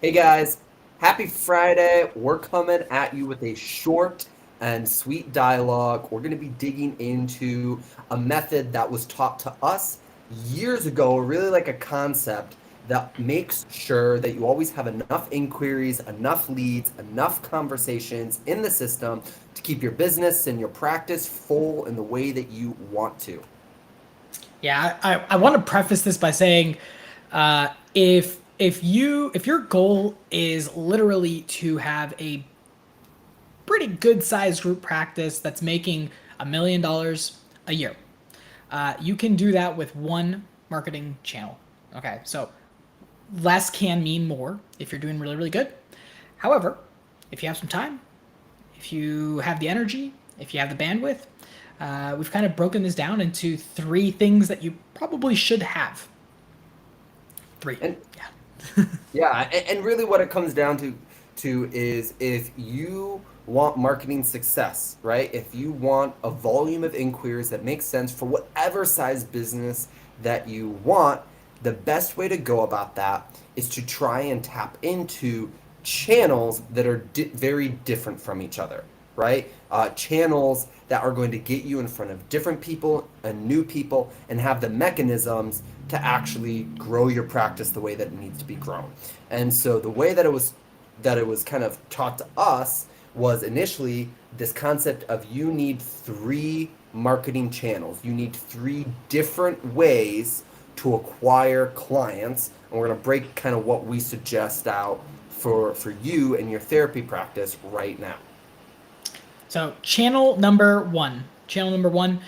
Hey guys, happy Friday. We're coming at you with a short and sweet dialogue. We're going to be digging into a method that was taught to us years ago, really like a concept that makes sure that you always have enough inquiries, enough leads, enough conversations in the system to keep your business and your practice full in the way that you want to. Yeah, I want to preface this by saying, if your goal is literally to have a pretty good sized group practice that's making $1 million a year, you can do that with one marketing channel. Okay, so less can mean more if you're doing really good. However, if you have some time, if you have the energy, if you have the bandwidth, we've kind of broken this down into three things that you probably should have. Three. And Yeah. Yeah, and really what it comes down to is if you want marketing success, right? If you want a volume of inquiries that makes sense for whatever size business that you want, the best way to go about that is to try and tap into channels that are very different from each other, right? Channels that are going to get you in front of different people and new people and have the mechanisms to actually grow your practice the way that it needs to be grown. And so the way that it was kind of taught to us was initially this concept of you need three marketing channels. You need three different ways to acquire clients. And we're going to break kind of what we suggest out for you and your therapy practice right now. So channel number one. Channel number one.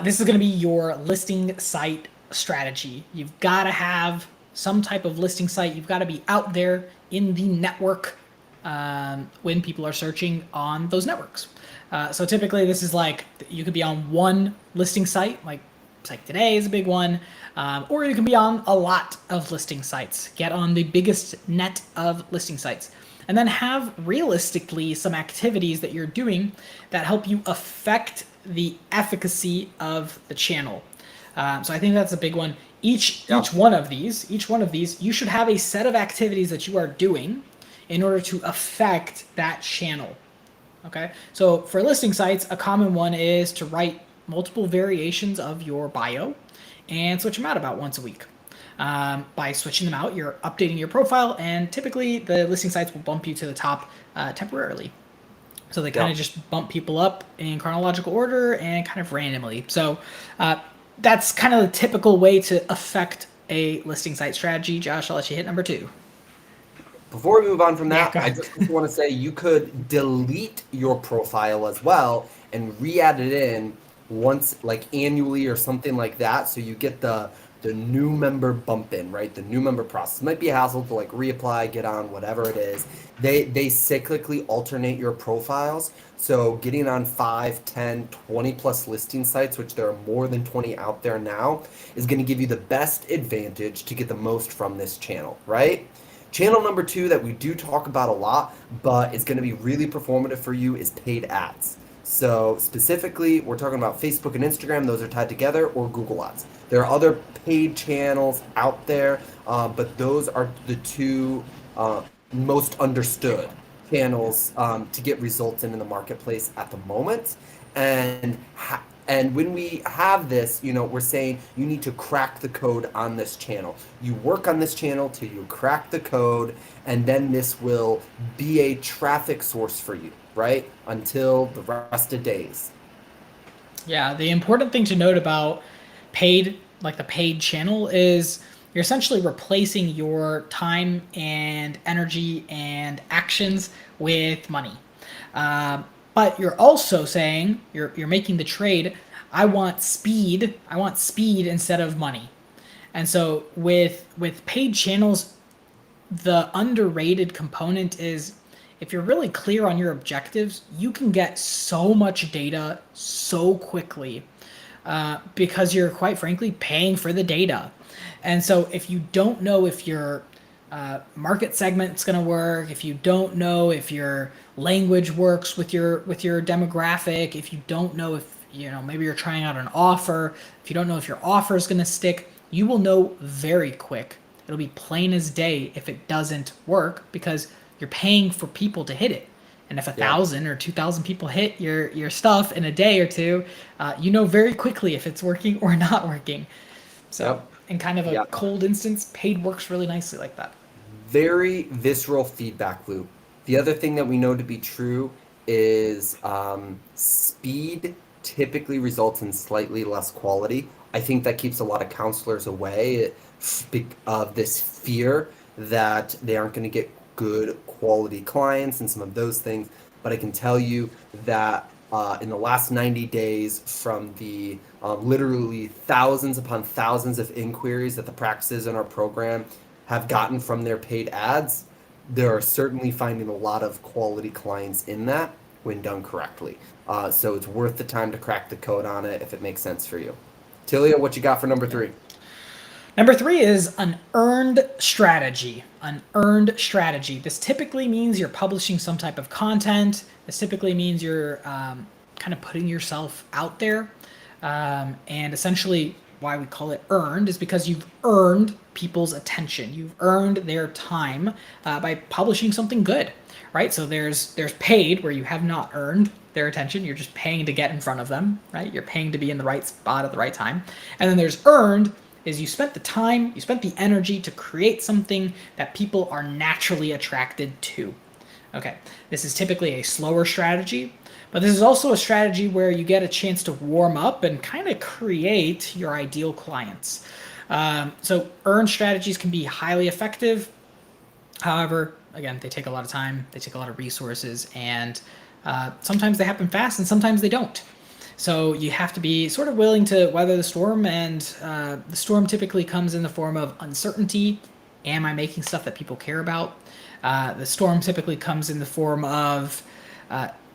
This is going to be your listing site strategy. You've got to have some type of listing site. You've got to be out there in the network when people are searching on those networks. So typically, this is like you could be on one listing site, like Psych Today is a big one, or you can be on a lot of listing sites. Get on the biggest net of listing sites. And then have realistically some activities that you're doing that help you affect the efficacy of the channel. So I think that's a big one. Yeah. Each one of these, you should have a set of activities that you are doing in order to affect that channel. Okay, so for listing sites, a common one is to write multiple variations of your bio and switch them out about once a week. By switching them out, you're updating your profile, and typically the listing sites will bump you to the top temporarily. So they kind Yeah. of just bump people up in chronological order and kind of randomly. So that's kind of the typical way to affect a listing site strategy. Josh, I'll let you hit number two. Before we move on from Yeah, that, go I ahead. just want to say you could delete your profile as well and re-add it in once, like annually or something like that, so you get the new member bump in, right? The new member process. It might be a hassle to like reapply, get on, whatever it is. They cyclically alternate your profiles. So getting on 5, 10, 20 plus listing sites, which there are more than 20 out there now, is going to give you the best advantage to get the most from this channel, right? Channel number two that we do talk about a lot, but it's going to be really performative for you is paid ads. So specifically, we're talking about Facebook and Instagram. Those are tied together, or Google Ads. There are other paid channels out there, but those are the two most understood channels to get results in the marketplace at the moment. And when we have this, we're saying you need to crack the code on this channel. You work on this channel till you crack the code, and then this will be a traffic source for you, right? Until the rest of days. Yeah, the important thing to note about paid, like the paid channel, is you're essentially replacing your time and energy and actions with money. But you're also saying you're making the trade. I want speed. I want speed instead of money. And so with paid channels, the underrated component is if you're really clear on your objectives, you can get so much data so quickly because you're quite frankly paying for the data. And so if you don't know if your market segment's going to work, if you don't know if your language works with your demographic, if you don't know if maybe you're trying out an offer, if you don't know if your offer is going to stick, you will know very quick It'll be plain as day if it doesn't work because you're paying for people to hit it. And if a Yep. thousand or 2,000 people hit your stuff in a day or two, you know very quickly if it's working or not working. So, Yep. in kind of a Yeah. cold instance, paid works really nicely like that. Very visceral feedback loop. The other thing that we know to be true is speed typically results in slightly less quality. I think that keeps a lot of counselors away of this fear that they aren't going to get good quality clients and some of those things. But I can tell you that in the last 90 days, from the literally thousands upon thousands of inquiries that the practices in our program have gotten from their paid ads, they're certainly finding a lot of quality clients in that when done correctly. So it's worth the time to crack the code on it if it makes sense for you. Tilia, what you got for number Yeah. 3? Number 3 is an earned strategy. An earned strategy. This typically means you're publishing some type of content. This typically means you're kind of putting yourself out there. And essentially, why we call it earned is because you've earned people's attention. You've earned their time by publishing something good, right? So there's paid where you have not earned their attention. You're just paying to get in front of them, right? You're paying to be in the right spot at the right time. And then there's earned is you spent the time, you spent the energy to create something that people are naturally attracted to. Okay, this is typically a slower strategy, but this is also a strategy where you get a chance to warm up and kind of create your ideal clients. So earned strategies can be highly effective. However, again, they take a lot of time, they take a lot of resources, and sometimes they happen fast and sometimes they don't. So you have to be sort of willing to weather the storm, and the storm typically comes in the form of uncertainty. Am I making stuff that people care about? The storm typically comes in the form of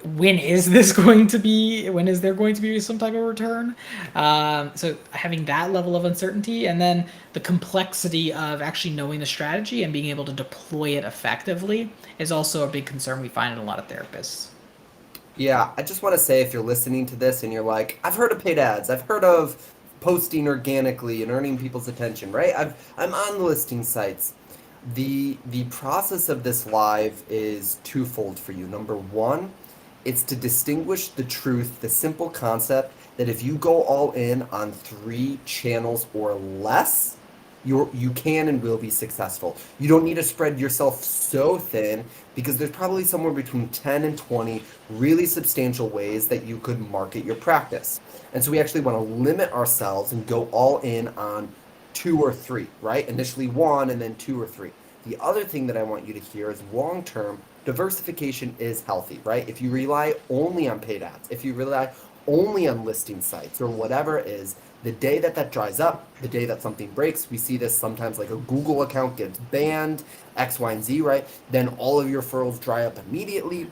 when is this going to be? When is there going to be some type of return? So having that level of uncertainty, and then the complexity of actually knowing the strategy and being able to deploy it effectively is also a big concern we find in a lot of therapists. Yeah, I just want to say if you're listening to this and you're like, I've heard of paid ads, I've heard of posting organically and earning people's attention, right? I'm on the listing sites. The process of this live is twofold for you. Number one, it's to distinguish the truth, the simple concept that if you go all in on 3 channels or less, you can and will be successful. You don't need to spread yourself so thin because there's probably somewhere between 10 and 20 really substantial ways that you could market your practice. And so we actually want to limit ourselves and go all in on 2 or 3, right? Initially 1 and then 2 or 3. The other thing that I want you to hear is long term, diversification is healthy, right? If you rely only on paid ads, if you rely only on listing sites or whatever it is, the day that that dries up, the day that something breaks, we see this sometimes like a Google account gets banned, X, Y, and Z, right? Then all of your referrals dry up immediately.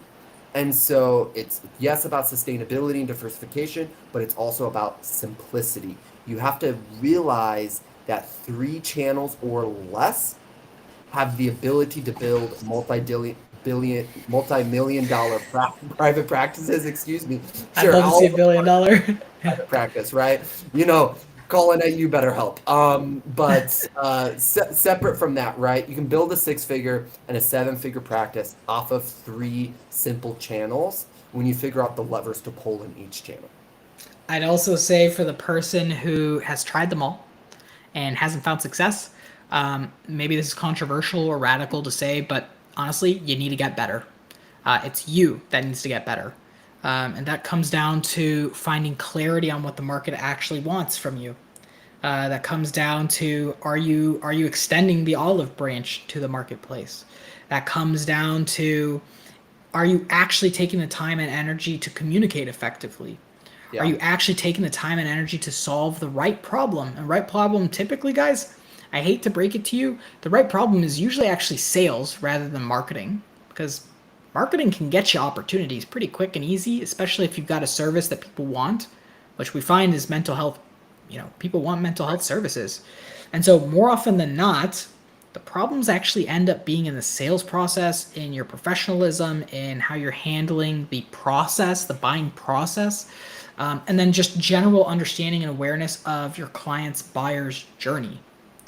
And so it's yes about sustainability and diversification, but it's also about simplicity. You have to realize that 3 channels or less have the ability to build multi-million dollar private practices. Excuse me. I'd Sure, love to all see a of them billion are dollar. private practice, right? You know, calling at you better help. But separate from that, right? You can build a 6-figure and a 7-figure practice off of 3 simple channels when you figure out the levers to pull in each channel. I'd also say for the person who has tried them all and hasn't found success, maybe this is controversial or radical to say, but honestly, you need to get better. It's you that needs to get better. And that comes down to finding clarity on what the market actually wants from you. That comes down to are you extending the olive branch to the marketplace? That comes down to are you actually taking the time and energy to communicate effectively? Are Yeah. you actually taking the time and energy to solve the right problem? And right problem, typically, guys, I hate to break it to you, the right problem is usually actually sales rather than marketing, because marketing can get you opportunities pretty quick and easy, especially if you've got a service that people want, which we find is mental health. People want mental health services. And so, more often than not, the problems actually end up being in the sales process, in your professionalism, in how you're handling the process, the buying process, and then just general understanding and awareness of your client's buyer's journey.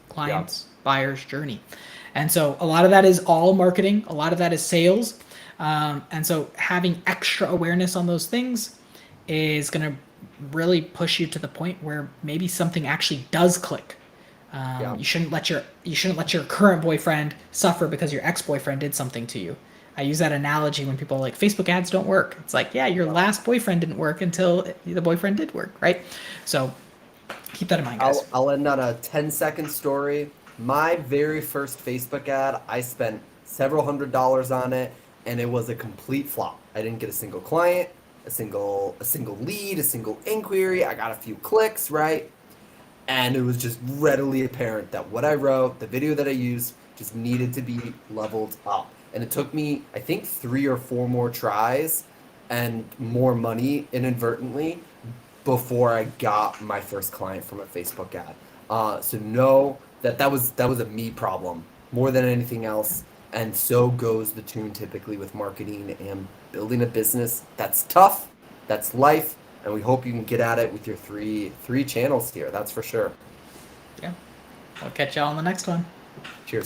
Yeah. Client's buyer's journey. And so a lot of that is all marketing, a lot of that is sales. And so having extra awareness on those things is going to really push you to the point where maybe something actually does click. Yeah. You shouldn't let your current boyfriend suffer because your ex-boyfriend did something to you. I use that analogy when people are like, Facebook ads don't work. It's like, yeah, your last boyfriend didn't work until the boyfriend did work, right? So keep that in mind, guys. I'll end on a 10-second story. My very first Facebook ad, I spent several $100s on it, and it was a complete flop. I didn't get a single client, a single lead, a single inquiry. I got a few clicks, right? And it was just readily apparent that what I wrote, the video that I used, just needed to be leveled up. And it took me, I think, 3 or 4 more tries and more money inadvertently before I got my first client from a Facebook ad. So know that that was a me problem more than anything else. And so goes the tune typically with marketing and building a business. That's tough. That's life. And we hope you can get at it with your three channels here. That's for sure. Yeah. I'll catch y'all on the next one. Cheers.